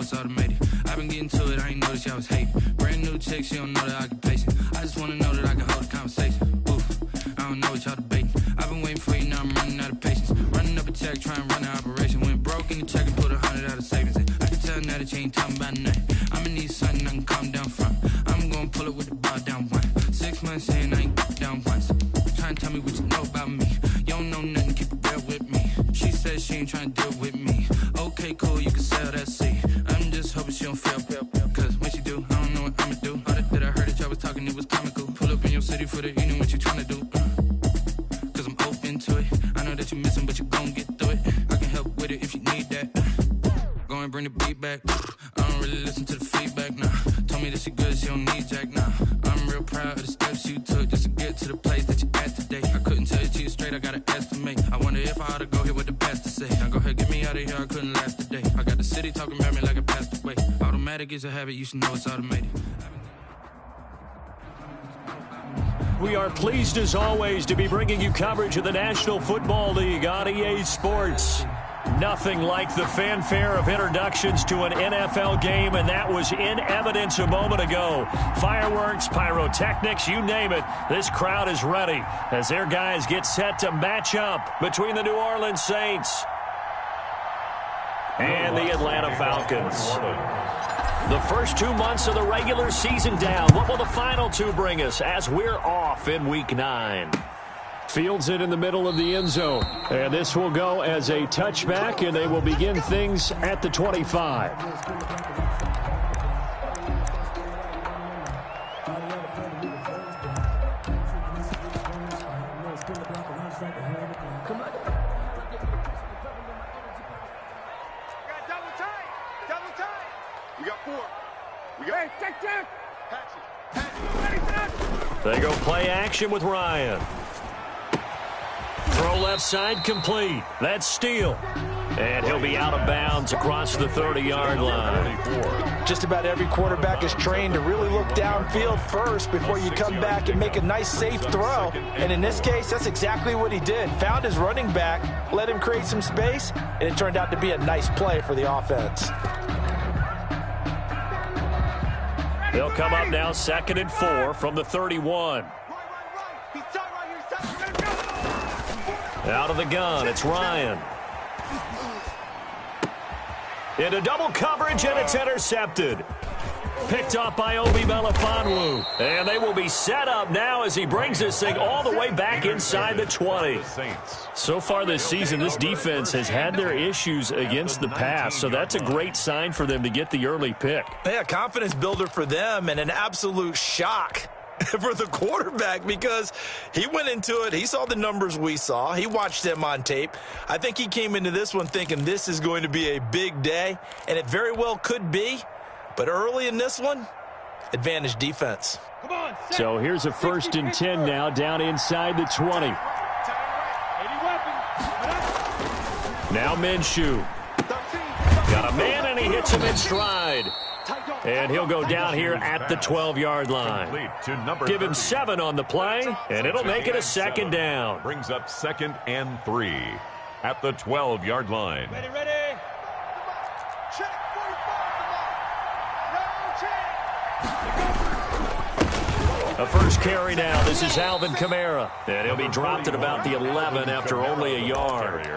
it's automated. I've been getting to it, I ain't noticed y'all was hating. Brand new chick, she don't know the occupation. I just wanna know that I can hold a conversation. Oof, I don't know what y'all debating. I've been waiting for you, now I'm running out of patience. Running up a check, trying to run an operation. Went broke in the check and put 100 out of savings in. I can tell now that you ain't talking about nothing. I'ma need something I can calm down from. I'm gonna pull it with the bar down one. 6 months in, I ain't down once. Trying to tell me what you know about me. You don't know nothing, keep it real with me. She said she ain't trying to deal with me. Okay, cool, you can sell that seat. I'm just hoping she don't fail. Cause when she do, I don't know what I'ma do. All that I heard that y'all was talking, it was comical. Pull up in your city for the evening, what you trying to do? Cause I'm open to it. I know that you missing, but you gon' get through it. I can help with it if you need that. Go and bring the beat back. I don't really listen to the feedback, nah. Told me that she good, she don't need Jack, nah. I'm real proud of the steps you took just to get to the place that you at today. I couldn't tell you to you straight, I gotta estimate. I wonder if I ought to go here with the best to say. Now go ahead, get me out of here, I couldn't last today. I got the city talking about me like I passed away. Automatic is a habit, you should know it's automated. We are pleased as always to be bringing you coverage of the National Football League on EA Sports. Nothing like the fanfare of introductions to an NFL game, and that was in evidence a moment ago. Fireworks, pyrotechnics, you name it. This crowd is ready as their guys get set to match up between the New Orleans Saints and the Atlanta Falcons. The first 2 months of the regular season down. What will the final two bring us as we're off in Week 9? Fields it in the middle of the end zone. And this will go as a touchback, and they will begin things at the 25. They go play action with Ryan. Throw left side complete. That's Steele. And he'll be out of bounds across the 30-yard line. Just about every quarterback is trained to really look downfield first before you come back and make a nice, safe throw. And in this case, that's exactly what he did. Found his running back, let him create some space, and it turned out to be a nice play for the offense. They'll come up now 2nd and 4 from the 31. Out of the gun, it's Ryan. Into double coverage, and it's intercepted. Picked up by Obi Melifonwu. And they will be set up now as he brings this thing all the way back inside the 20. So far this season, this defense has had their issues against the pass, so that's a great sign for them to get the early pick. Yeah, confidence builder for them and an absolute shock for the quarterback because he went into it. He saw the numbers we saw. He watched them on tape. I think he came into this one thinking this is going to be a big day, and it very well could be. But early in this one, advantage defense. So here's a 1st and 10 now down inside the 20. Now Minshew. Got a man, and he hits him in stride. And he'll go down here at the 12-yard line. Give him 7 on the play, and it'll make it a 2nd down. Brings up 2nd and 3 at the 12-yard line. Ready. Check. A first carry now. This is Alvin Kamara. And he'll be dropped at about the 11 after only a yard.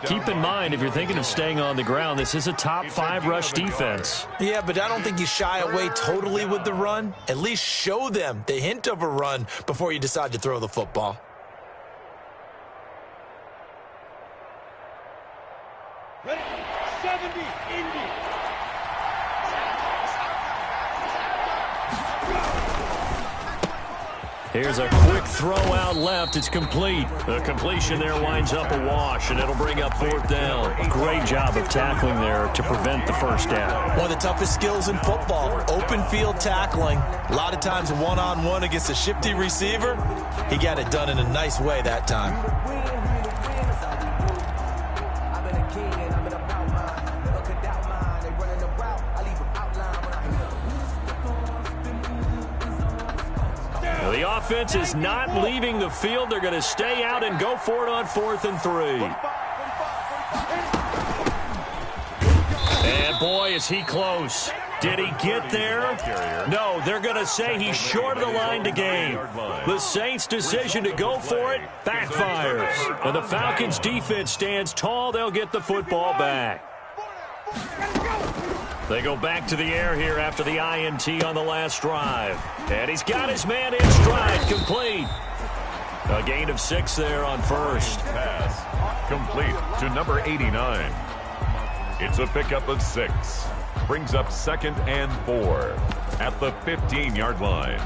Keep in mind, if you're thinking of staying on the ground, this is a top 5 rush defense. Yeah, but I don't think you shy away totally with the run. At least show them the hint of a run before you decide to throw the football. Ready? 70, Indy. Here's a quick throw out left. It's complete. The completion there winds up a wash, and it'll bring up 4th down. Great job of tackling there to prevent the first down. One of the toughest skills in football, open field tackling. A lot of times one-on-one against a shifty receiver. He got it done in a nice way that time. The offense is not leaving the field. They're going to stay out and go for it on 4th and 3. And And boy, is he close. Did he get there? No, they're going to say he's short of the line to gain. The Saints' decision to go for it backfires. And the Falcons' defense stands tall. They'll get the football back. They go back to the air here after the INT on the last drive. And he's got his man in stride, complete. A gain of 6 there on first. Pass complete to number 89. It's a pickup of 6. Brings up 2nd and 4 at the 15-yard line.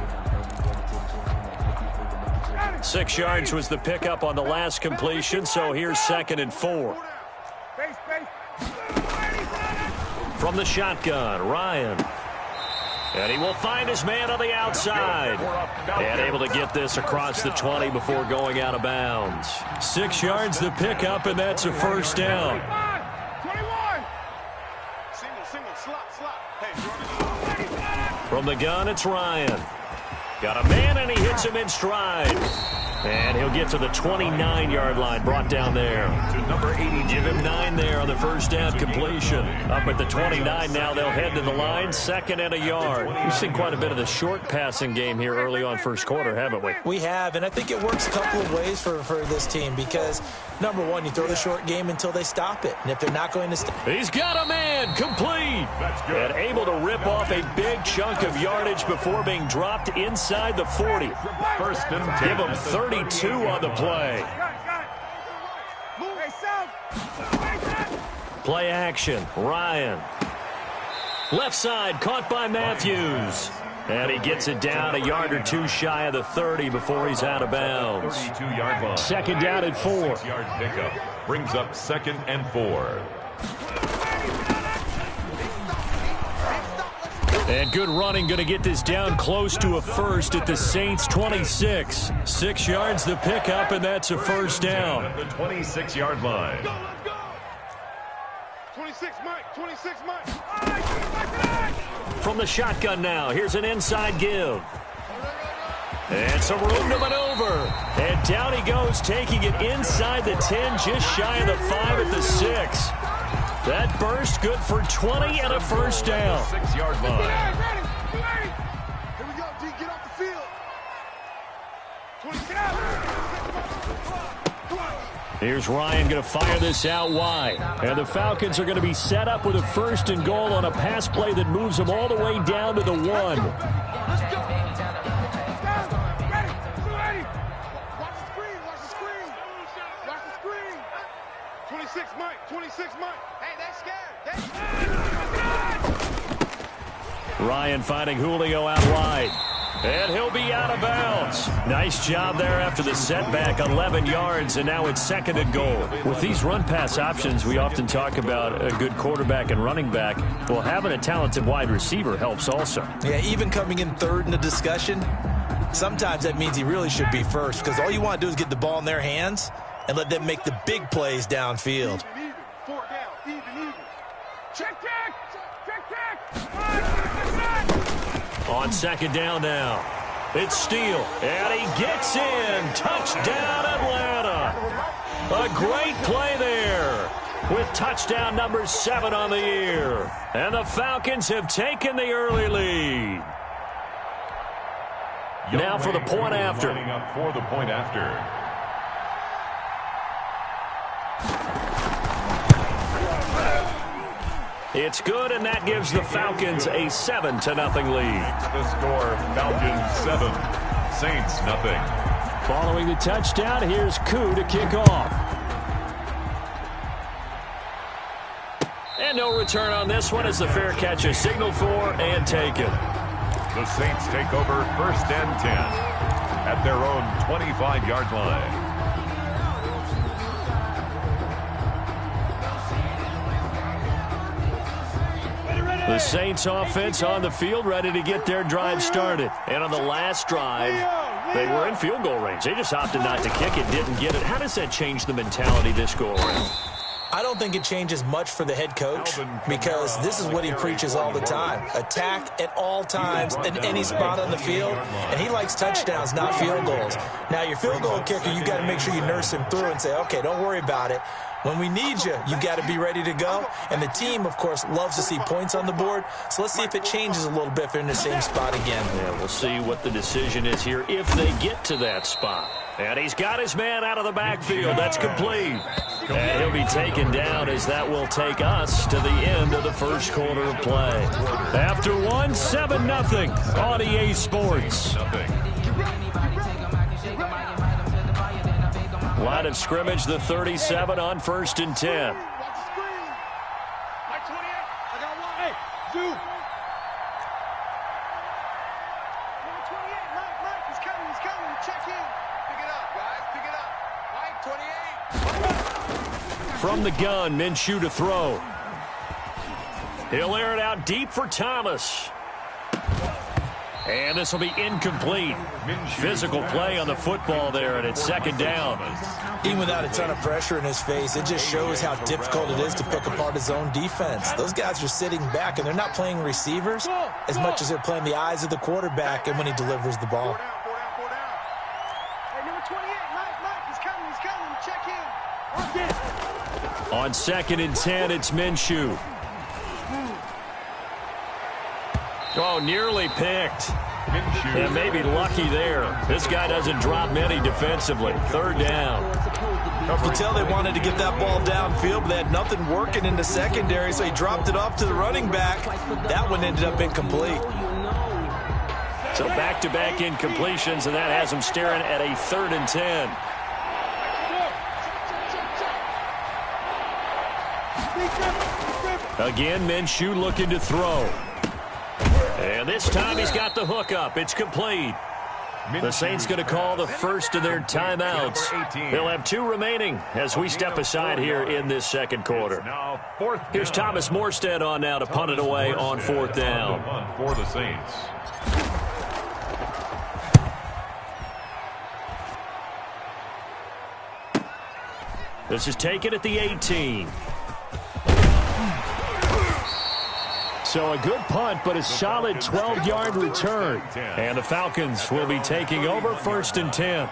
6 yards was the pickup on the last completion, so here's 2nd and 4. From the shotgun, Ryan. And he will find his man on the outside. And able to get this across the 20 before going out of bounds. 6 yards the pickup, and that's a first down. From the gun, it's Ryan. Got a man, and he hits him in stride. And he'll get to the 29-yard line, brought down there. To number 80. Give him 9 there on the first down completion. Up at the 29 now, they'll head to the line, 2nd and a yard. We've seen quite a bit of the short passing game here early on first quarter, haven't we? We have, and I think it works a couple of ways for this team because, number one, you throw the short game until they stop it. And if they're not going to stop... He's got a man, complete. That's good. And able to rip off a big chunk of yardage before being dropped inside the 40. First and 10. Give him 32 on the play. Play action, Ryan. Left side, caught by Matthews. And he gets it down a yard or 2 shy of the 30 before he's out of bounds. 32-yard line. 2nd down at 4. 6-yard pickup. Brings up 2nd and 4. And good running, going to get this down close to a first at the Saints' 26. 6 yards the pickup, and that's a first down. At the 26-yard line. 26, Mike. 26, Mike. From the shotgun now, here's an inside give. And some room to maneuver. And down he goes, taking it inside the 10, just shy of the 5 at the 6. That burst good for 20 and a first down. 6-yard line. Ready. Here we go, D. Get off the field. 27. Here's Ryan going to fire this out wide. And the Falcons are going to be set up with a 1st and goal on a pass play that moves them all the way down to the 1. Let's go. Ready. Watch the screen. Watch the screen. Watch the screen. 26, Mike. 26, Mike. Hey, they're scared. Ryan finding Julio out wide. And he'll be out of bounds. Nice job there after the setback, 11 yards, and now it's 2nd and goal. With these run-pass options, we often talk about a good quarterback and running back. Well, having a talented wide receiver helps also. Yeah, even coming in 3rd in the discussion, sometimes that means he really should be first because all you want to do is get the ball in their hands and let them make the big plays downfield. Even. 4 down. Even. Check. On 2nd down now. It's Steele. And he gets in. Touchdown, Atlanta. A great play there with touchdown number 7 on the year. And the Falcons have taken the early lead. Now for the point after. Lining up for the point after. It's good, and that gives the Falcons a 7-0 lead. The score, Falcons 7, Saints nothing. Following the touchdown, here's Koo to kick off. And no return on this one as the fair catch is signaled for and taken. The Saints take over 1st and 10 at their own 25-yard line. The Saints offense on the field, ready to get their drive started. And on the last drive, they were in field goal range. They just opted not to kick it, didn't get it. How does that change the mentality this go around? I don't think it changes much for the head coach because this is what he preaches all the time. Attack at all times in any spot on the field, and he likes touchdowns, not field goals. Now, your field goal kicker, you got to make sure you nurse him through and say, okay, don't worry about it. When we need you, you got to be ready to go. And the team, of course, loves to see points on the board. So let's see if it changes a little bit if they're in the same spot again. Yeah, we'll see what the decision is here if they get to that spot. And he's got his man out of the backfield. That's complete. And he'll be taken down as that will take us to the end of the first quarter of play. After one, 7-0 on EA Sports. Line of scrimmage, the 37 on 1st and 10. From the gun, Minshew to throw. He'll air it out deep for Thomas. And this will be incomplete. Physical play on the football there, and it's 2nd down. Even without a ton of pressure in his face, it just shows how difficult it is to pick apart his own defense. Those guys are sitting back, and they're not playing receivers as much as they're playing the eyes of the quarterback and when he delivers the ball. On 2nd and 10, it's Minshew. Oh, nearly picked. And maybe lucky there. This guy doesn't drop many defensively. 3rd down. You can tell they wanted to get that ball downfield, but they had nothing working in the secondary, so he dropped it off to the running back. That one ended up incomplete. So back-to-back incompletions, and that has him staring at a 3rd and 10. Again, Minshew looking to throw. And this time he's got the hook up. It's complete. The Saints going to call the first of their timeouts. They'll have 2 remaining as we step aside here in this 2nd quarter. Here's Thomas Morstead on now to punt it away on 4th down. For the Saints. This is taken at the 18. So a good punt, but a solid 12-yard return. And the Falcons will be taking over 1st and 10.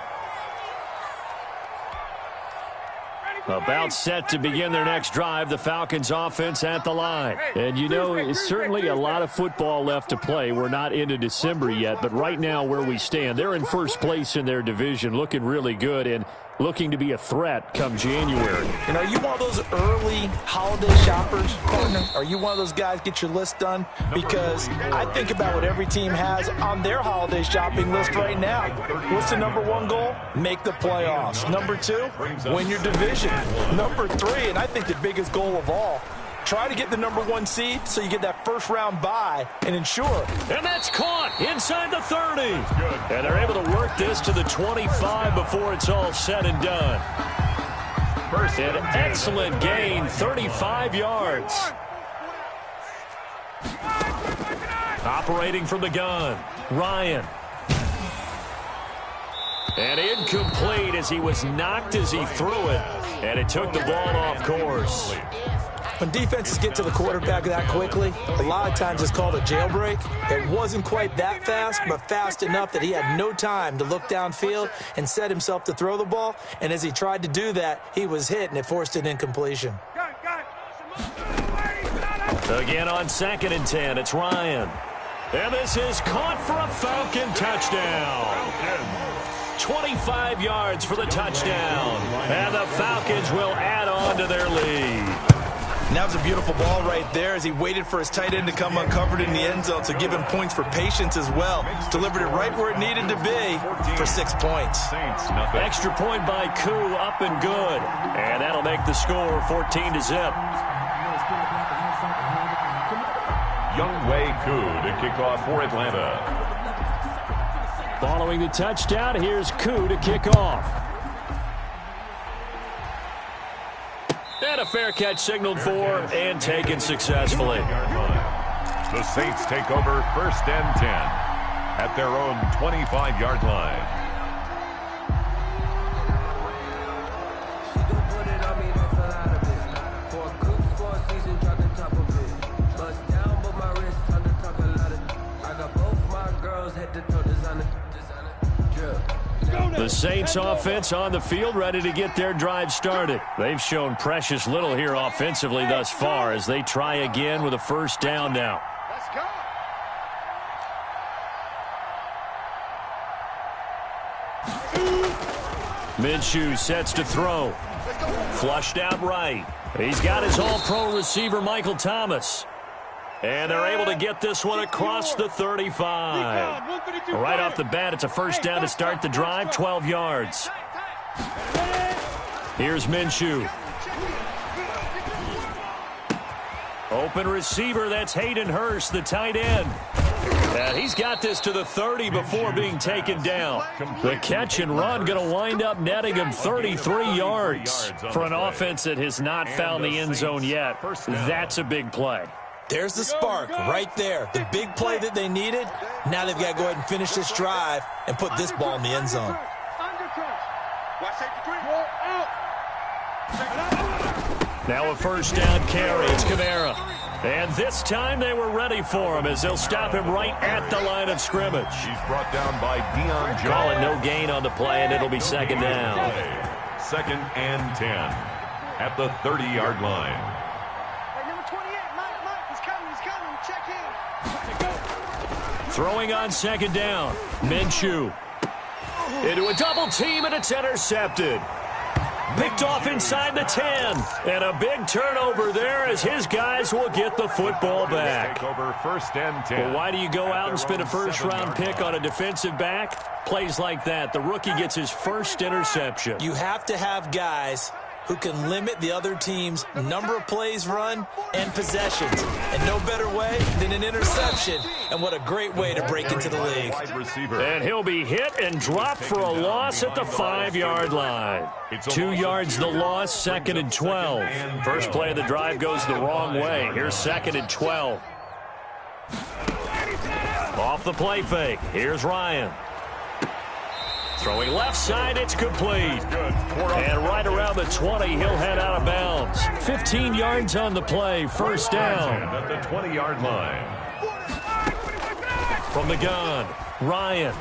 About set to begin their next drive, the Falcons offense at the line. And you know, it's certainly a lot of football left to play. We're not into December yet, but right now where we stand, they're in first place in their division, looking really good and looking to be a threat come January. And are you one of those early holiday shoppers, partner? Are you one of those guys get your list done? Because I think about what every team has on their holiday shopping list right now. What's the #1 goal? Make the playoffs. #2, win your division. #3, and I think the biggest goal of all, try to get the #1 seed so you get that first-round bye and ensure. And that's caught inside the 30. And they're able to work this to the 25 before it's all said and done. An excellent gain, 35 yards. Operating from the gun, Ryan. And incomplete as he was knocked as he threw it. And it took the ball off course. When defenses get to the quarterback that quickly, a lot of times it's called a jailbreak. It wasn't quite that fast, but fast enough that he had no time to look downfield and set himself to throw the ball. And as he tried to do that, he was hit, and it forced an incompletion. Again on 2nd and 10, it's Ryan. And this is caught for a Falcon touchdown. 25 yards for the touchdown. And the Falcons will add on to their lead. And that was a beautiful ball right there as he waited for his tight end to come uncovered in the end zone, so give him points for patience as well. Delivered it right where it needed to be for 6 points. Extra point by Koo, up and good. And that'll make the score 14-0. Younghoe Koo to kick off for Atlanta. Following the touchdown, here's Koo to kick off. And a fair catch signaled for and taken successfully. The Saints take over 1st and 10 at their own 25-yard line. The The Saints offense on the field, ready to get their drive started. They've shown precious little here offensively thus far as they try again with a first down now. Let's go. Minshew sets to throw. Flushed out right. He's got his all-pro receiver, Michael Thomas. And they're able to get this one across the 35. Right off the bat, it's a first down to start the drive, 12 yards. Here's Minshew. Open receiver, that's Hayden Hurst, the tight end. And he's got this to the 30 before being taken down. The catch and run going to wind up netting him 33 yards. For an offense that has not found the end zone yet, that's a big play. There's the spark right there. The big play that they needed. Now they've got to go ahead and finish this drive and put this ball in the end zone. Now a first down carry. It's Kamara. And this time they were ready for him as they'll stop him right at the line of scrimmage. He's brought down by Deion Jones. Calling no gain on the play, and it'll be second down. Second and 10 at the 30-yard line. Number 28, Mike, he's coming, check in. Throwing on second down. Minshew. Into a double team, and it's intercepted. Picked off inside the 10. And a big turnover there as his guys will get the football back. Over first and 10. Well, why do you go out and spend a first-round pick on a defensive back? Plays like that. The rookie gets his first interception. You have to have guys who can limit the other team's number of plays run and possessions. And no better way than an interception. And what a great way to break into the league. And he'll be hit and dropped for a loss at the 5-yard line. 2 yards the loss, second and 12. First play of the drive goes the wrong way. Here's second and 12. Off the play fake. Here's Ryan. Throwing left side, it's complete. And right around the 20, he'll head out of bounds. 15 yards on the play, first down. At the 20-yard line. From the gun, Ryan.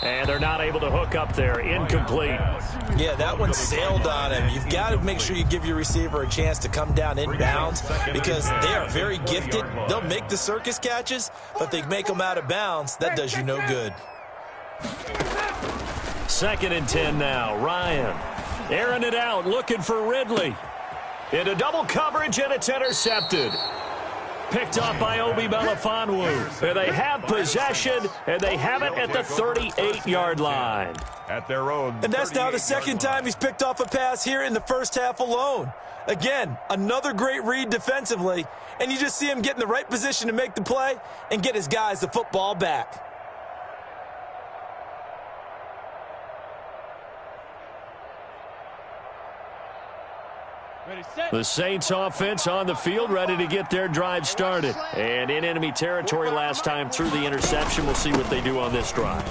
And they're not able to hook up there. Incomplete. Yeah, that one sailed on him. You've got to make sure you give your receiver a chance to come down inbounds because they are very gifted. They'll make the circus catches, but they make them out of bounds. That does you no good. Second and 10 now. Ryan airing it out, looking for Ridley. Into double coverage, and it's intercepted. Picked off by Obi Melifonwu. And they have possession, and they have it at the 38-yard line. At their own. And that's now the second time he's picked off a pass here in the first half alone. Again, another great read defensively, and you just see him get in the right position to make the play and get his guys the football back. The Saints offense on the field, ready to get their drive started. And in enemy territory last time through the interception. We'll see what they do on this drive.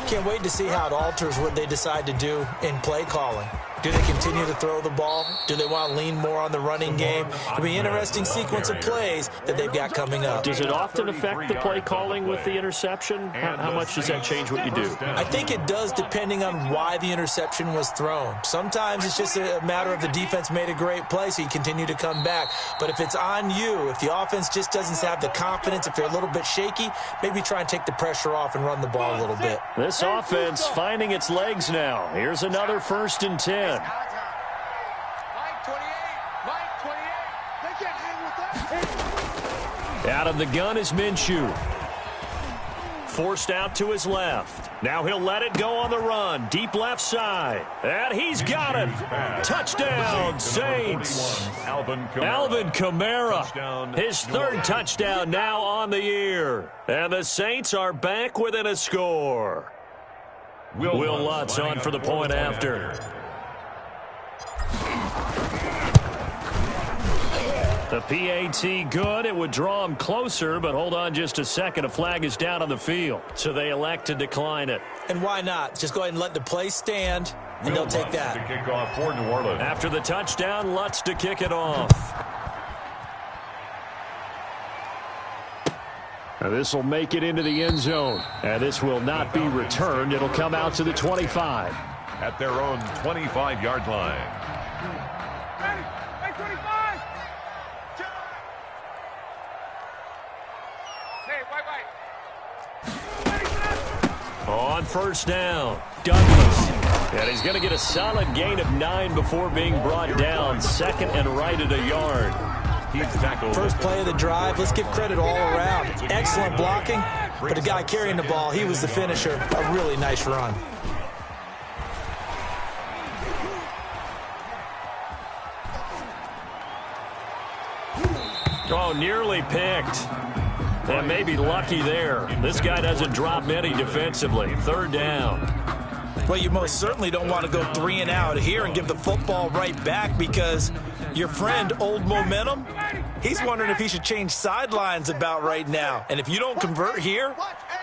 Can't wait to see how it alters what they decide to do in play calling. Do they continue to throw the ball? Do they want to lean more on the running game? It'll be an interesting sequence of plays that they've got coming up. Does it often affect the play calling with the interception? How much does that change what you do? I think it does depending on why the interception was thrown. Sometimes it's just a matter of the defense made a great play, so you continue to come back. But if it's on you, if the offense just doesn't have the confidence, if they're a little bit shaky, maybe try and take the pressure off and run the ball a little bit. This offense finding its legs now. Here's another first and 10. Mike 28, they can't hang with that. Out of the gun is Minshew. Forced out to his left. Now he'll let it go on the run. Deep left side. And he's got it. Touchdown, Saints. Alvin Kamara. His third touchdown now on the year. And the Saints are back within a score. Will Lutz on for the point after. The PAT good. It would draw him closer, but hold on just a second. A flag is down on the field, so they elect to decline it. And why not? Just go ahead and let the play stand, and they'll take that. To kick off for New Orleans. After the touchdown, Lutz to kick it off. This will make it into the end zone. And this will not be returned. It'll come out to the 25. At their own 25-yard line. Hey, 25! Hey, white. On first down, Douglas. And he's going to get a solid gain of 9 before being brought down. Second and right at a yard. He's tackled. First play of the drive, let's give credit all around. Excellent blocking, but the guy carrying the ball, he was the finisher. A really nice run. Oh, nearly picked. And maybe lucky there. This guy doesn't drop many defensively. Third down. Well, you most certainly don't want to go 3 and out here and give the football right back because your friend, Old Momentum, he's wondering if he should change sidelines about right now. And if you don't convert here,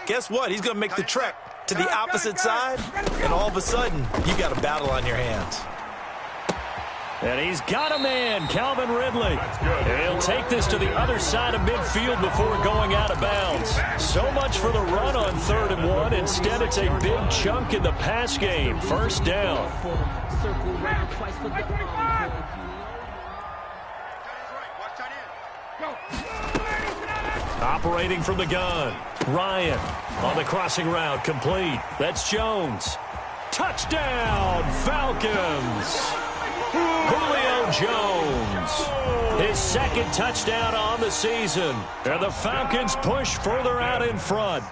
guess what? He's going to make the trek to the opposite side, and all of a sudden, you got a battle on your hands. And he's got a man, Calvin Ridley. And he'll take this to the other side of midfield before going out of bounds. So much for the run on 3rd and 1. Instead, it's a big chunk in the pass game. First down. Operating from the gun. Ryan on the crossing route, complete. That's Jones. Touchdown, Falcons. Julio Jones, his second touchdown on the season. And the Falcons push further out in front.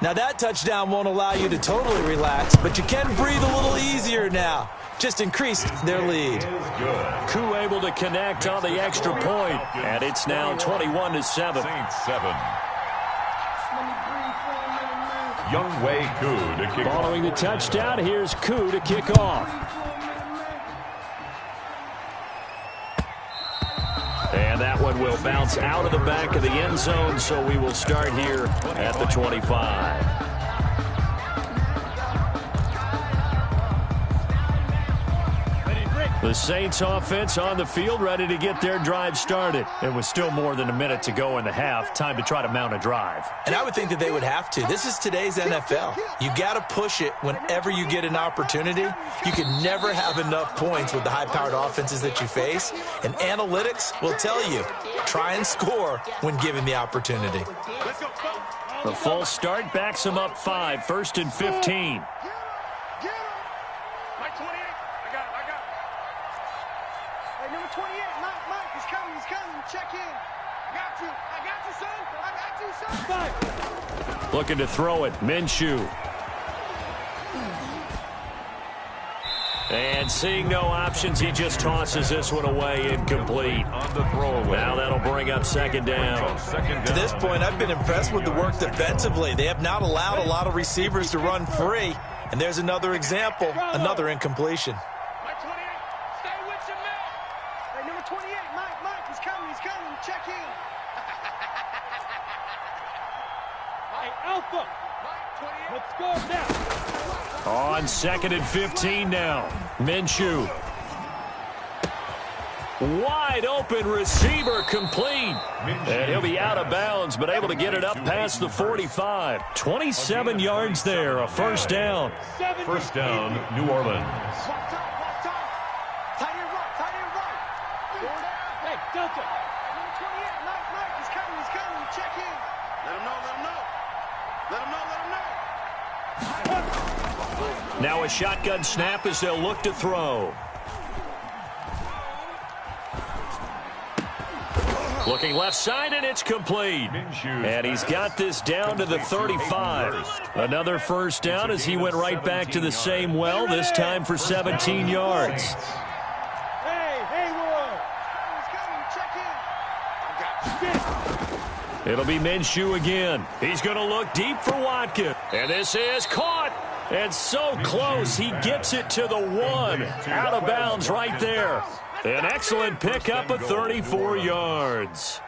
Now that touchdown won't allow you to totally relax, but you can breathe a little easier now. Just increased their lead. Koo able to connect on the extra point, and it's now 21-7. Saints 7. Young Wei Koo to kick off. Following the touchdown, here's Koo to kick off. And that one will bounce out of the back of the end zone, so we will start here at the 25. The Saints offense on the field, ready to get their drive started. And with still more than a minute to go in the half, time to try to mount a drive. And I would think that they would have to. This is today's NFL. You got to push it whenever you get an opportunity. You can never have enough points with the high-powered offenses that you face. And analytics will tell you, try and score when given the opportunity. The false start backs them up 5, 1st and 15. Check in. I got you, son. I got you, son. Looking to throw it. Minshew. And seeing no options, he just tosses this one away, incomplete. On the throwaway. Now that'll bring up second down. To this point, I've been impressed with the work defensively. They have not allowed a lot of receivers to run free. And there's another example, another incompletion. Check in. Hey, Alpha. Let's go now. On 2nd and 15 now. Minshew. Wide open receiver, complete. And he'll be out of bounds, but able to get it up past the 45. 27 yards there, a first down. First down, New Orleans. Hey, Delta. Check in. Let him know. Now a shotgun snap as they'll look to throw. Looking left side, and it's complete. And he's got this down to the 35. Another first down as he went right back to the same well, this time for 17 yards. Hey, Haywood. Check in. It'll be Minshew again. He's going to look deep for Watkins. And this is caught. And so close, he gets it to the 1. Out of bounds right there. An excellent pickup of 34 yards.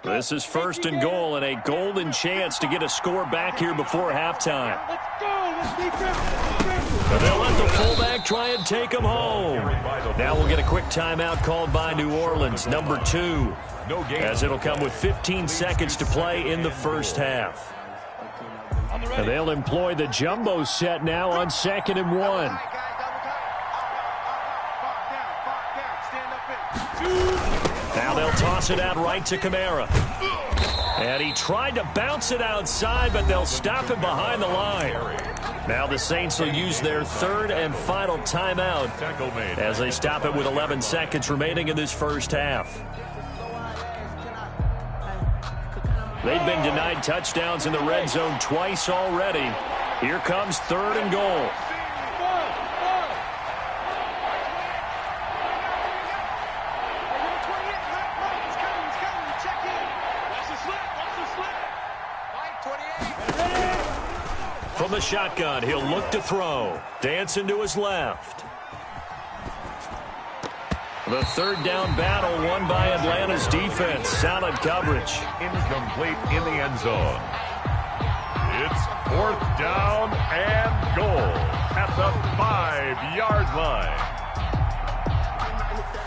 This is 1st and goal and a golden chance to get a score back here before halftime. Let's go. Let's defense. And they'll let the fullback try and take him home. Now we'll get a quick timeout called by New Orleans, number 2, as it'll come with 15 seconds to play in the first half. And they'll employ the jumbo set now on 2nd and 1. Now they'll toss it out right to Kamara. And he tried to bounce it outside, but they'll stop him behind the line. Now the Saints will use their 3rd and final timeout as they stop it with 11 seconds remaining in this first half. They've been denied touchdowns in the red zone twice already. Here comes 3rd and goal. From the shotgun, he'll look to throw. Dancing to his left. The 3rd down battle won by Atlanta's defense. Solid coverage. Incomplete in the end zone. It's 4th down and goal at the 5-yard line.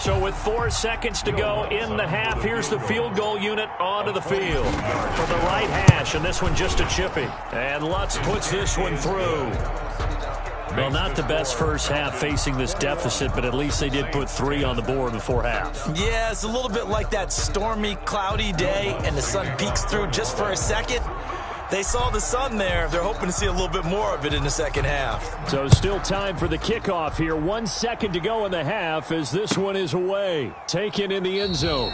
So with 4 seconds to go in the half, here's the field goal unit onto the field. From the right hash, and this one just a chipping. And Lutz puts this one through. Well, not the best first half facing this deficit, but at least they did put 3 on the board before half. Yeah, it's a little bit like that stormy, cloudy day, and the sun peeks through just for a second. They saw the sun there. They're hoping to see a little bit more of it in the second half. So still time for the kickoff here. 1 second to go in the half as this one is away. Taken in the end zone.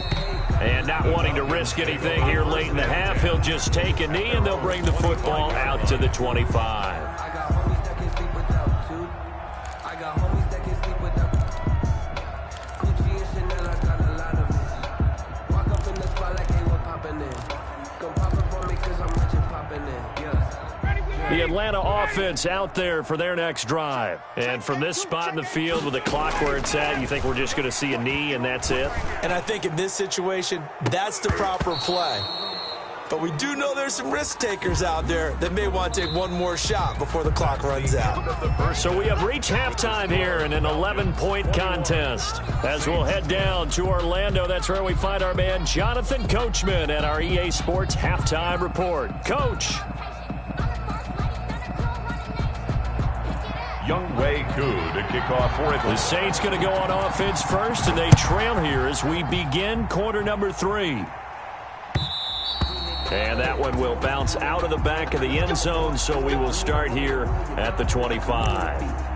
And not wanting to risk anything here late in the half, he'll just take a knee and they'll bring the football out to the 25. The Atlanta offense out there for their next drive. And from this spot in the field with the clock where it's at, you think we're just going to see a knee and that's it? And I think in this situation, that's the proper play. But we do know there's some risk takers out there that may want to take one more shot before the clock runs out. So we have reached halftime here in an 11-point contest. As we'll head down to Orlando, that's where we find our man Jonathan Coachman at our EA Sports Halftime Report. Coach. Younghoe Koo to kick off for it. The Saints going to go on offense first, and they trail here as we begin quarter number 3. And that one will bounce out of the back of the end zone, so we will start here at the 25.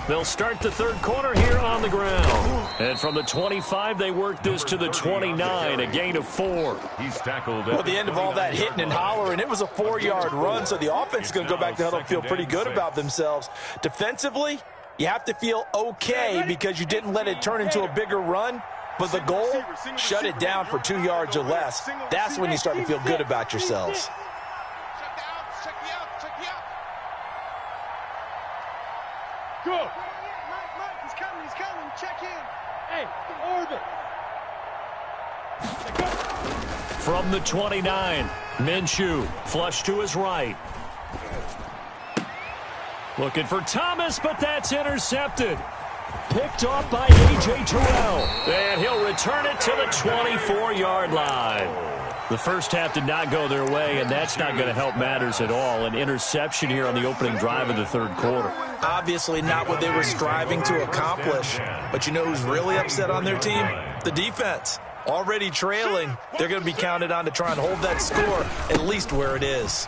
They'll start the third quarter here on the ground. And from the 25, they work this to the 29, a gain of 4. He's tackled. Well, at the end of all that hitting and hollering, it was a 4-yard run, so the offense is going to go back to huddle and feel pretty good about themselves. Defensively, you have to feel okay because you didn't let it turn into a bigger run. But the goal, shut it down for 2 yards or less. That's when you start to feel good about yourselves. Go. Mike, he's coming. Check in. Hey, orbit. From the 29, Minshew, flush to his right. Looking for Thomas, but that's intercepted. Picked off by A.J. Terrell. And he'll return it to the 24-yard line. The first half did not go their way, and that's not going to help matters at all. An interception here on the opening drive of the third quarter. Obviously not what they were striving to accomplish. But you know who's really upset on their team? The defense. Already trailing, they're going to be counted on to try and hold that score at least where it is.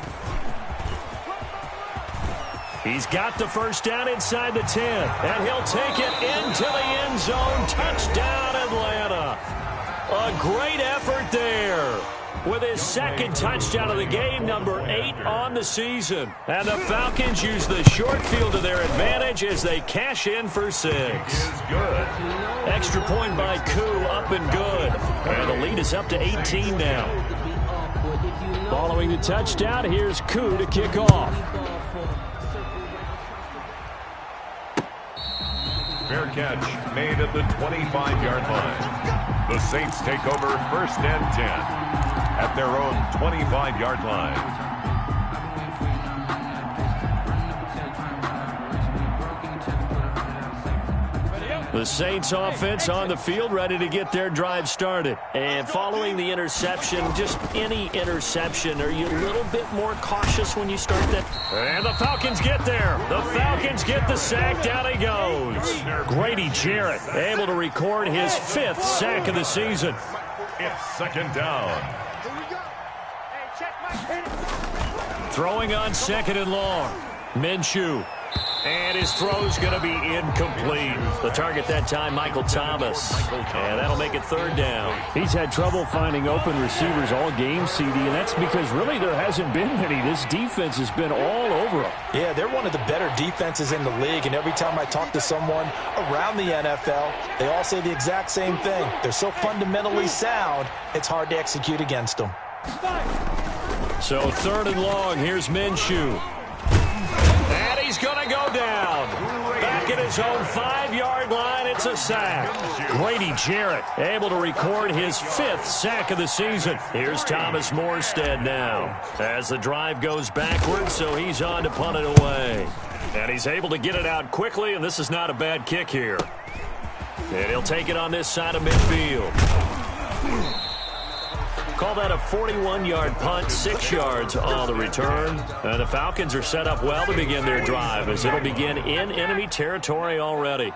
He's got the first down inside the 10, and he'll take it into the end zone. Touchdown, Atlanta. A great effort there. with his second touchdown of the game, number 8 on the season. And the Falcons use the short field to their advantage as they cash in for 6. Extra point by Koo, up and good. And the lead is up to 18 now. Following the touchdown, here's Koo to kick off. Fair catch made at the 25-yard line. The Saints take over 1st and 10 at their own 25-yard line. The Saints offense on the field, ready to get their drive started. And following the interception, just any interception, are you a little bit more cautious when you start that? And the Falcons get there. The Falcons get the sack. Down he goes. Grady Jarrett able to record his 5th sack of the season. It's 2nd down. Throwing on 2nd and long. Minshew. And his throw's going to be incomplete. The target that time, Michael Thomas. And that'll make it 3rd down. He's had trouble finding open receivers all game, CD, and that's because really there hasn't been many. This defense has been all over them. Yeah, they're one of the better defenses in the league, and every time I talk to someone around the NFL, they all say the exact same thing. They're so fundamentally sound, it's hard to execute against them. So 3rd and long, here's Minshew. And he's going to go down. Back at his own 5-yard line, it's a sack. Grady Jarrett able to record his 5th sack of the season. Here's Thomas Morstead now as the drive goes backwards, so he's on to punt it away. And he's able to get it out quickly, and this is not a bad kick here. And he'll take it on this side of midfield. Call that a 41-yard punt, 6 yards on the return. And the Falcons are set up well to begin their drive as it'll begin in enemy territory already.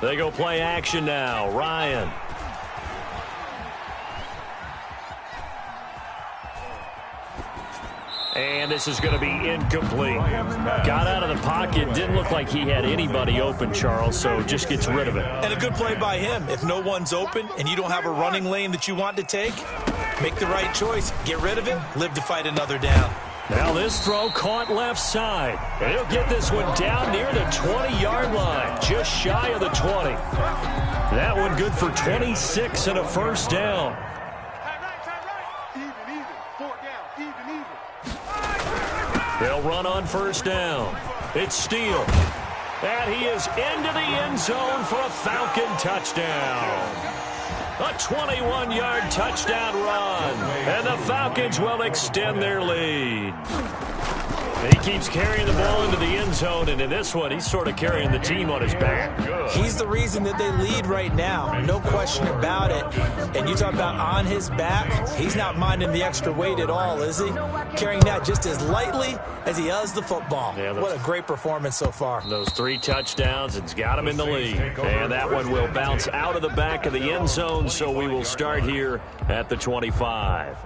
They go play action now. Ryan. And this is going to be incomplete. Got out of the pocket. Didn't look like he had anybody open, Charles, so just gets rid of it. And a good play by him. If no one's open and you don't have a running lane that you want to take, make the right choice. Get rid of it. Live to fight another down. Now this throw caught left side. And he'll get this one down near the 20-yard line, just shy of the 20. That one good for 26 and a 1st down. They'll run on 1st down. It's Steele. And he is into the end zone for a Falcon touchdown. A 21-yard touchdown run. And the Falcons will extend their lead. He keeps carrying the ball into the end zone, and in this one, he's sort of carrying the team on his back. He's the reason that they lead right now. No question about it. And you talk about on his back, he's not minding the extra weight at all, is he? Carrying that just as lightly as he does the football. Yeah, what a great performance so far. Those 3 touchdowns, it's got him in the lead. And that one will bounce out of the back of the end zone, so we will start here at the 25.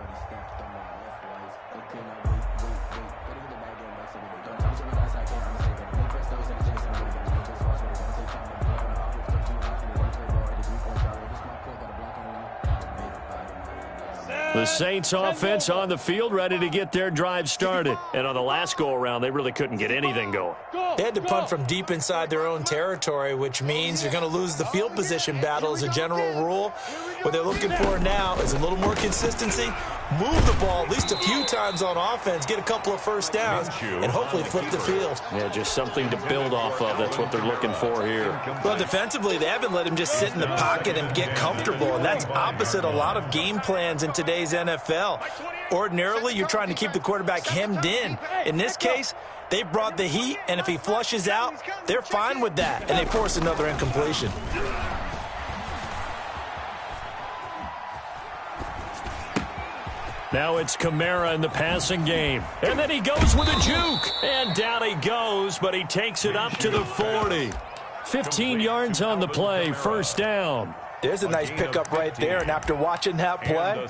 The Saints offense on the field ready to get their drive started. And on the last go-around, they really couldn't get anything going. They had to punt from deep inside their own territory, which means you're going to lose the field position battle as a general rule. What they're looking for now is a little more consistency, move the ball at least a few times on offense, get a couple of 1st downs, and hopefully flip the field. Yeah, just something to build off of. That's what they're looking for here. Well, defensively, they haven't let him just sit in the pocket and get comfortable, and that's opposite a lot of game plans in today's NFL. Ordinarily, you're trying to keep the quarterback hemmed in. In this case, they brought the heat, and if he flushes out, they're fine with that, and they force another incompletion. Now it's Kamara in the passing game. And then he goes with a juke. And down he goes, but he takes it up to the 40. 15 yards on the play, 1st down. There's a nice pickup right there, and after watching that play,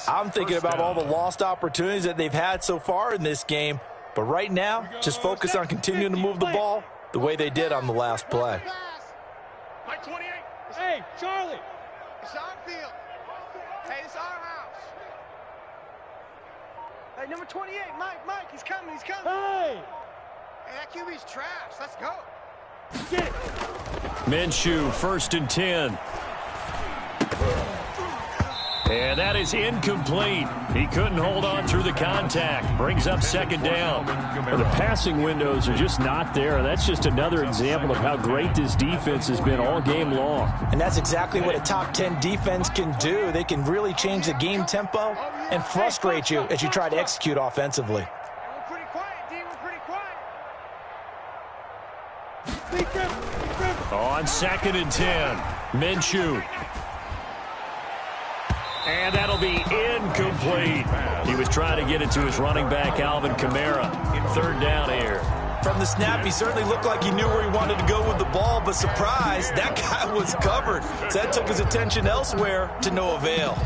I'm thinking about all the lost opportunities that they've had so far in this game. But right now, just focus on continuing to move the ball the way they did on the last play. Hey, Charlie. It's on field. Hey, it's our house. Hey, number 28, Mike, he's coming. Hey! Hey, that QB's trash. Let's go. Get it. Minshew, 1st and 10. And that is incomplete. He couldn't hold on through the contact. Brings up 2nd down. Well, the passing windows are just not there. That's just another example of how great this defense has been all game long. And that's exactly what a top 10 defense can do. They can really change the game tempo and frustrate you as you try to execute offensively. We're pretty quiet, D. We're pretty quiet. On 2nd and 10, Minshew. And that'll be incomplete. He was trying to get it to his running back, Alvin Kamara. 3rd down here. From the snap, he certainly looked like he knew where he wanted to go with the ball, but surprise, that guy was covered. So that took his attention elsewhere to no avail.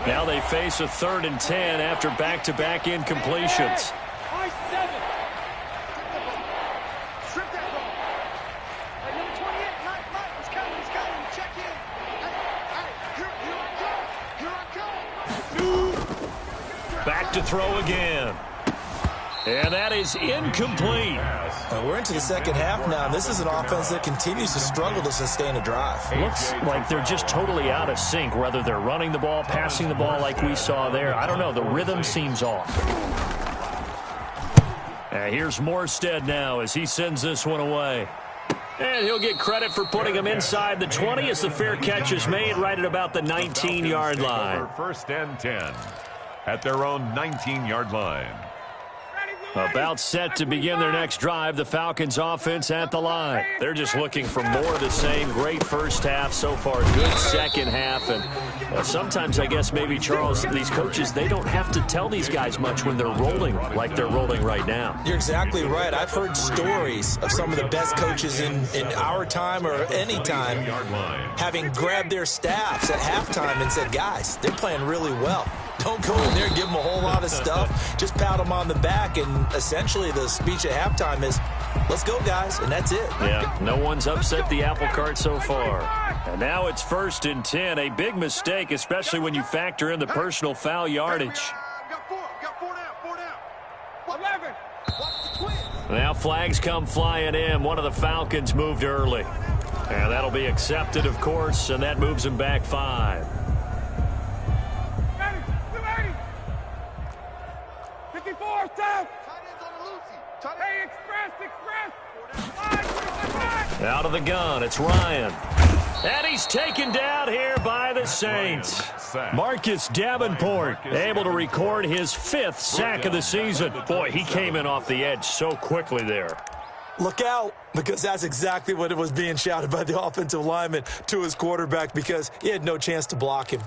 Now they face a 3rd and 10 after back-to-back incompletions. Strip that ball. Hey, number 28, Mike, he's coming. Check in. Here I come. Back to throw again. And that is incomplete. We're into the 2nd half now, and this is an offense that continues to struggle to sustain a drive. Looks like they're just totally out of sync, whether they're running the ball, passing the ball like we saw there. I don't know. The rhythm seems off. Here's Morstead now as he sends this one away. And he'll get credit for putting him inside the 20 as the fair catch is made right at about the 19-yard line. 1st and 10 at their own 19-yard line. About set to begin their next drive, the Falcons offense at the line. They're just looking for more of the same. Great first half so far, good second half. And sometimes I guess maybe, Charles, these coaches, they don't have to tell these guys much when they're rolling like they're rolling right now. You're exactly right. I've heard stories of some of the best coaches in our time or any time having grabbed their staffs at halftime and said, guys, they're playing really well. Don't go in there and give them a whole lot of stuff. Just pat them on the back, and essentially the speech at halftime is, let's go, guys, and that's it. Yeah, no one's upset the apple cart so far. And now it's 1st and 10, a big mistake, especially when you factor in the personal foul yardage. Got four down. 11. Watch the twins. Now flags come flying in. One of the Falcons moved early. And that'll be accepted, of course, and that moves them back 5. 54, stop. Tight ends on the Lucy. Hey, express. Out of the gun, it's Ryan. And he's taken down here by the Saints. Marcus Davenport able to record his 5th sack of the season. Boy, he came in off the edge so quickly there. Look out, because that's exactly what it was being shouted by the offensive lineman to his quarterback, because he had no chance to block him.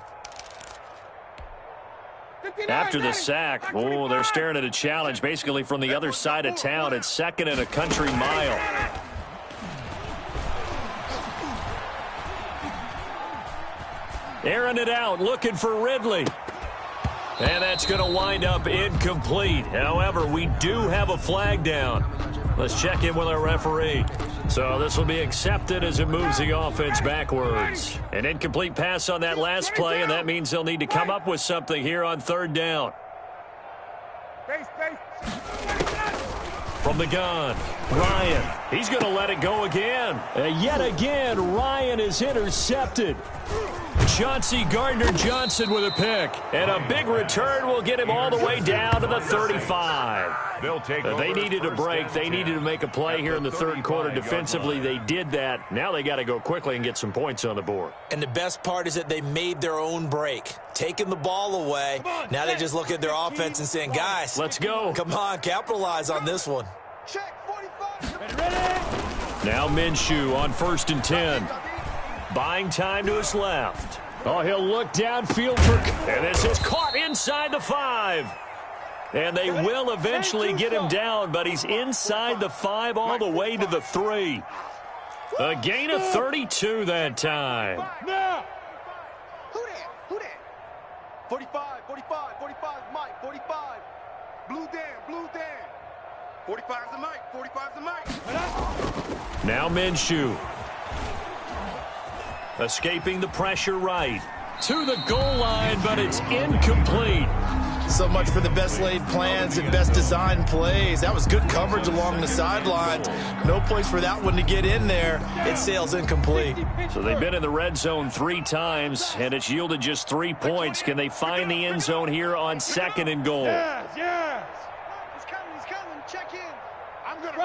After the sack, they're staring at a challenge basically from the other side of town. It's 2nd and a country mile. Airing it out, looking for Ridley. And that's going to wind up incomplete. However, we do have a flag down. Let's check in with our referee. So this will be accepted as it moves the offense backwards. An incomplete pass on that last play, and that means they'll need to come up with something here on 3rd down. From the gun, Ryan. He's going to let it go again. Yet again, Ryan is intercepted. Chauncey Gardner-Johnson with a pick. And a big return will get him all the way down to the 35. They needed a break. They needed to make a play here in the 3rd quarter. Defensively, they did that. Now they got to go quickly and get some points on the board. And the best part is that they made their own break. Taking the ball away. Now they just look at their offense and saying, guys, let's go. Come on, capitalize on this one. Check 45. Now Minshew on 1st and 10. Buying time to his left. Oh, he'll look downfield for... And this is caught inside the 5. And they will eventually get him down, but he's inside the 5 all the way to the 3. A gain of 32 that time. Who that? 45, Mike, 45. Blue Dan. 45's the Mike. Now Minshew. Escaping the pressure right. to the goal line, but it's incomplete. So much for the best laid plans and best designed plays. That was good coverage along the sidelines. No place for that one to get in there. It sails incomplete. So they've been in the red zone 3 times, and it's yielded just 3 points. Can they find the end zone here on 2nd and goal? Yes. He's coming. Check in. I'm going to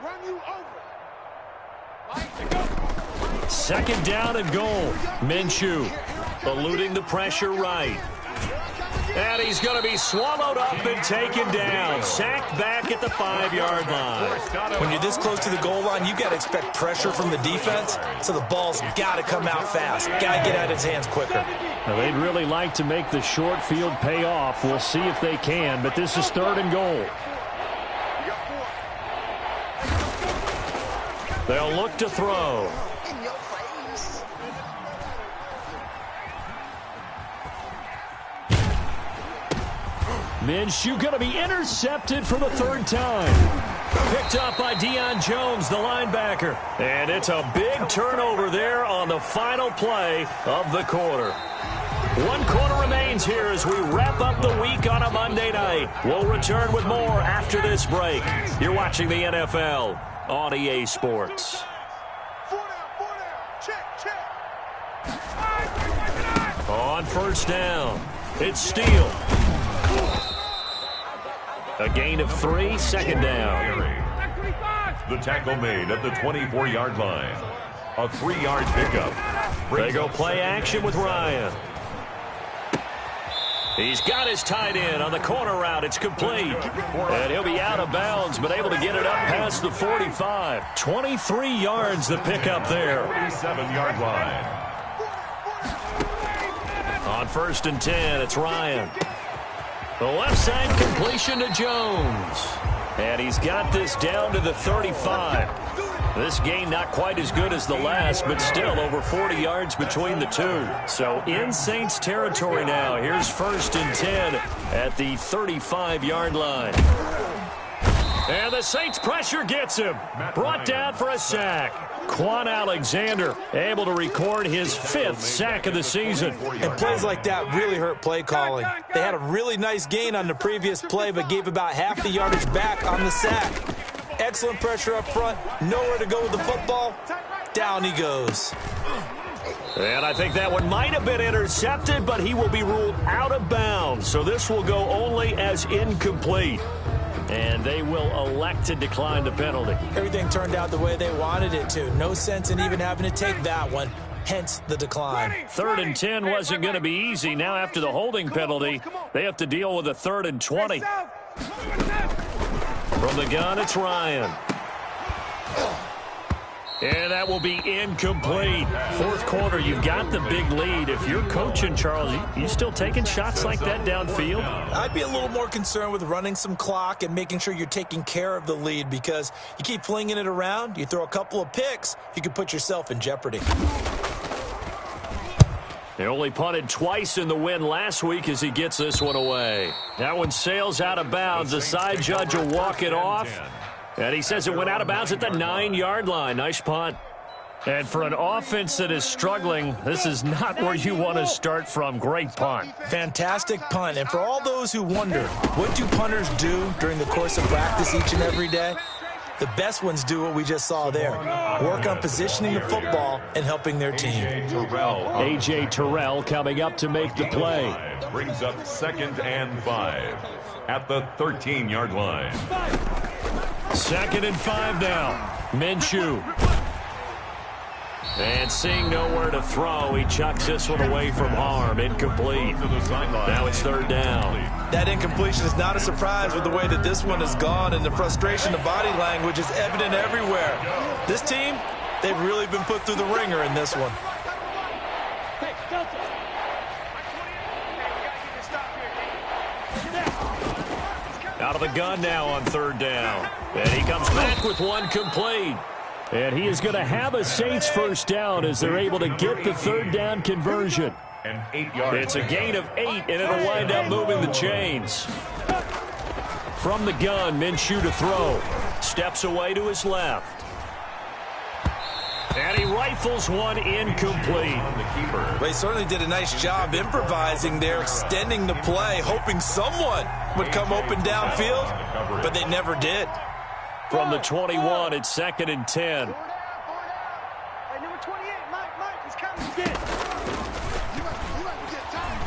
run you over. 2nd down and goal. Minshew eluding the pressure right. And he's going to be swallowed up and taken down. Sacked back at the 5-yard line. When you're this close to the goal line, you've got to expect pressure from the defense, so the ball's got to come out fast. Got to get out of his hands quicker. Now, they'd really like to make the short field pay off. We'll see if they can, but this is 3rd and goal. They'll look to throw. Minshew going to be intercepted for the 3rd time. Picked up by Deion Jones, the linebacker. And it's a big turnover there on the final play of the quarter. 1 quarter remains here as we wrap up the week on a Monday night. We'll return with more after this break. You're watching the NFL on EA Sports. 4 down. Check. On 1st down, it's Steele. A gain of 3, 2nd down. The tackle made at the 24-yard line. A 3-yard pickup. They go play action with Ryan. He's got his tight end on the corner route. It's complete. And he'll be out of bounds, but able to get it up past the 45. 23 yards the pickup there. 47-yard line. On 1st and 10, it's Ryan. The left side completion to Jones. And he's got this down to the 35. This game not quite as good as the last, but still over 40 yards between the two. So in Saints territory now. Here's 1st and 10 at the 35-yard line. And the Saints pressure gets him. Brought down for a sack. Quan Alexander able to record his 5th sack of the season. And plays like that really hurt play calling. They had a really nice gain on the previous play, but gave about half the yardage back on the sack. Excellent pressure up front. Nowhere to go with the football. Down he goes. And I think that one might have been intercepted, but he will be ruled out of bounds. So this will go only as incomplete. And they will elect to decline the penalty. Everything turned out the way they wanted it to. No sense in even having to take that one. Hence the decline. 3rd and 10 wasn't going to be easy. Now after the holding penalty, they have to deal with a 3rd and 20. From the gun, it's Ryan. And that will be incomplete. 4th quarter, you've got the big lead. If you're coaching, Charles, you still taking shots like that downfield? I'd be a little more concerned with running some clock and making sure you're taking care of the lead, because you keep flinging it around, you throw a couple of picks, you can put yourself in jeopardy. They only punted twice in the win last week as he gets this one away. That one sails out of bounds. The side judge will walk it off. And he says it went out of bounds at the 9-yard line. Nice punt. And for an offense that is struggling, this is not where you want to start from. Great punt. Fantastic punt. And for all those who wonder, what do punters do during the course of practice each and every day? The best ones do what we just saw there. Work on positioning the football and helping their team. A.J. Terrell coming up to make the play. Brings up 2nd and 5 at the 13-yard line. 2nd and 5 now. Minshew. And seeing nowhere to throw, he chucks this one away from harm. Incomplete. Now it's 3rd down. That incompletion is not a surprise with the way that this one has gone, and the frustration of body language is evident everywhere. This team, they've really been put through the ringer in this one. Out of the gun now on 3rd down. And he comes back with one complete. And he is going to have a Saints 1st down as they're able to get the 3rd down conversion. It's a gain of 8, and it'll wind up moving the chains. From the gun, Minshew to throw. Steps away to his left. And he rifles one incomplete. Well, he certainly did a nice job improvising there, extending the play, hoping someone would come open downfield, but they never did. From the 21, it's 2nd and 10. Hey, number 28, Mike, he's coming. You might get tired.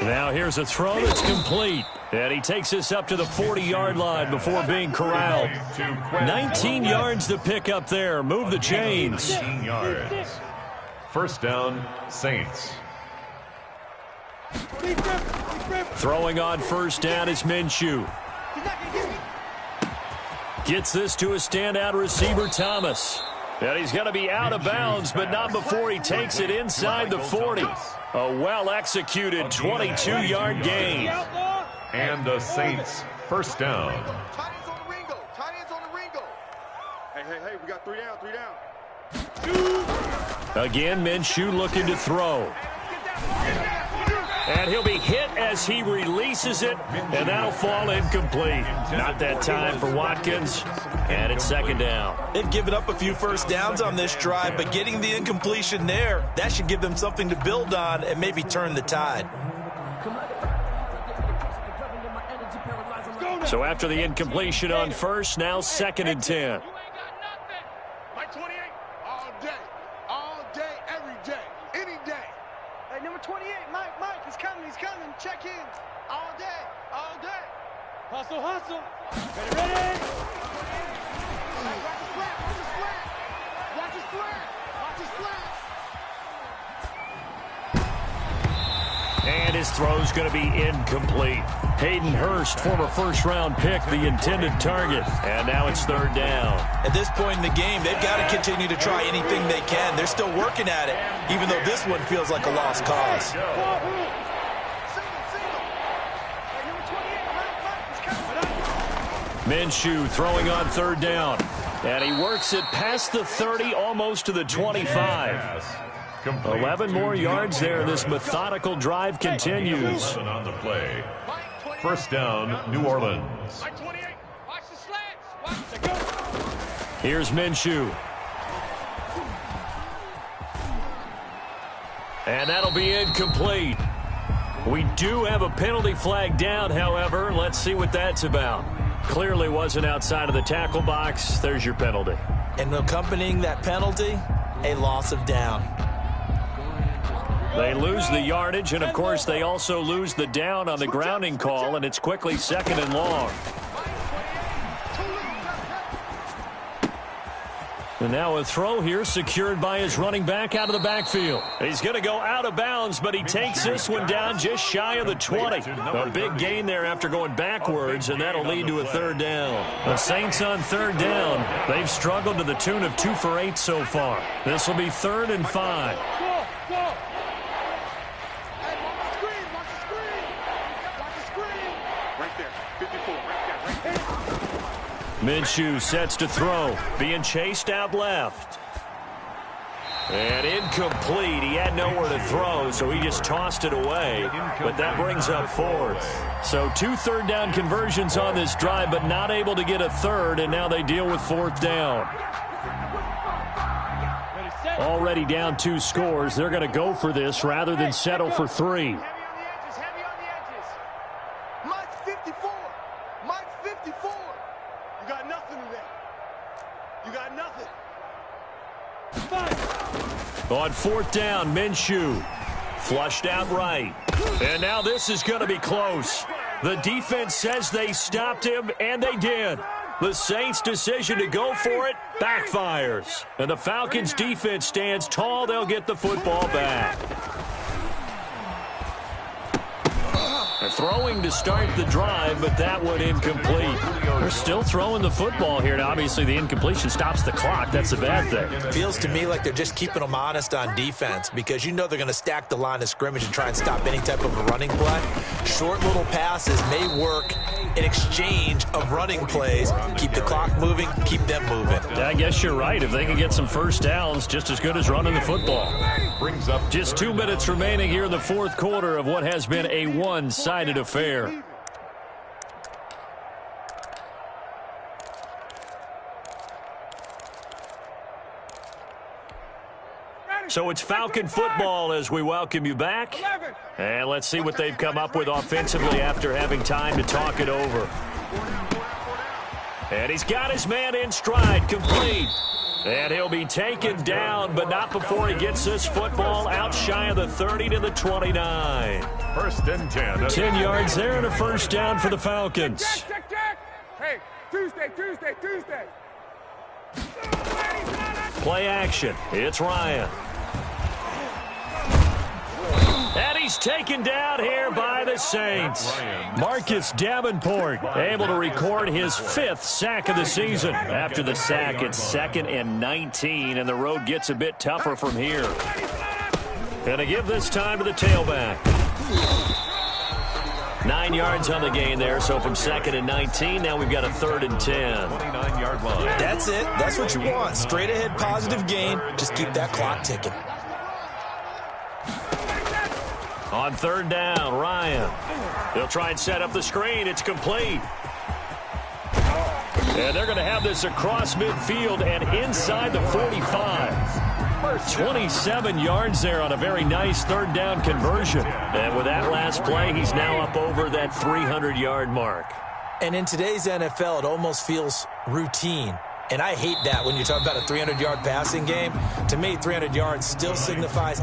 Now here's a throw that's complete. And he takes us up to the 40-yard line before being corralled. 19 yards to pick up there. Move the chains. 19 yards. First down, Saints. Throwing on first down is Minshew. Gets this to a standout receiver, Thomas. And he's going to be out of bounds, but not before he takes it inside the 40. A well-executed 22-yard gain. And the Saints first down. Tight ends on the Ringo. Tight ends on the Ringo. Hey, we got 3 down. Again, Minshew looking to throw. And he'll be hit as he releases it, and that'll fall incomplete. Not that time for Watkins, and it's 2nd down. They've given up a few first downs on this drive, but getting the incompletion there, that should give them something to build on and maybe turn the tide. So after the incompletion on first, now 2nd and 10. Mike 28, all day, every day, any day. Hey, number 28, Mike, he's coming. Check in, all day. Hustle. Ready. Watch his flat. And his throw's going to be incomplete. Hayden Hurst, former first-round pick, the intended target. And now it's 3rd down. At this point in the game, they've got to continue to try anything they can. They're still working at it, even though this one feels like a lost cause. Minshew throwing on 3rd down. And he works it past the 30, almost to the 25. 11 more yards there. This methodical drive continues. On the play. First down, New Orleans. Here's Minshew. And that'll be incomplete. We do have a penalty flag down, however. Let's see what that's about. Clearly wasn't outside of the tackle box. There's your penalty. And accompanying that penalty, a loss of down. They lose the yardage, and of course they also lose the down on the grounding call, and it's quickly 2nd and long. And now a throw here secured by his running back out of the backfield. He's going to go out of bounds, but he takes this one down just shy of the 20. A big gain there after going backwards, and that'll lead to a 3rd down. The Saints on 3rd down. They've struggled to the tune of 2 for 8 so far. This will be 3rd and 5. Minshew sets to throw, being chased out left. And incomplete. He had nowhere to throw, so he just tossed it away. But that brings up 4th. So 2 3rd down conversions on this drive, but not able to get a 3rd, and now they deal with 4th down. Already down 2 scores. They're going to go for this rather than settle for 3. On 4th down, Minshew flushed out right. And now this is going to be close. The defense says they stopped him, and they did. The Saints' decision to go for it backfires. And the Falcons' defense stands tall. They'll get the football back. They're throwing to start the drive, but that one incomplete. They're still throwing the football here, and obviously the incompletion stops the clock. That's a bad thing. Feels to me like they're just keeping them honest on defense because you know they're going to stack the line of scrimmage and try and stop any type of a running play. Short little passes may work in exchange of running plays. Keep the clock moving, keep them moving. Yeah, I guess you're right. If they can get some first downs, just as good as running the football. Brings up just 2 minutes remaining here in the 4th quarter of what has been a one-sided affair. So it's Falcon football as we welcome you back. And let's see what they've come up with offensively after having time to talk it over. And he's got his man in stride, complete. And he'll be taken down, but not before he gets this football out shy of the 30 to the 29. 1st and 10. 10 yards there and a first down for the Falcons. Check. Hey, Tuesday. Play action. It's Ryan. And he's taken down here by the Saints. Marcus Davenport able to record his 5th sack of the season. After the sack, it's 2nd and 19, and the road gets a bit tougher from here. Gonna give this time to the tailback. 9 yards on the gain there, so from 2nd and 19, now we've got a 3rd and 10. 29-yard line. That's it. That's what you want. Straight ahead, positive gain. Just keep that clock ticking. On 3rd down, Ryan. They'll try and set up the screen. It's complete. And they're going to have this across midfield and inside the 45. 27 yards there on a very nice 3rd down conversion. And with that last play, he's now up over that 300-yard mark. And in today's NFL, it almost feels routine. And I hate that when you talk about a 300-yard passing game. To me, 300 yards still signifies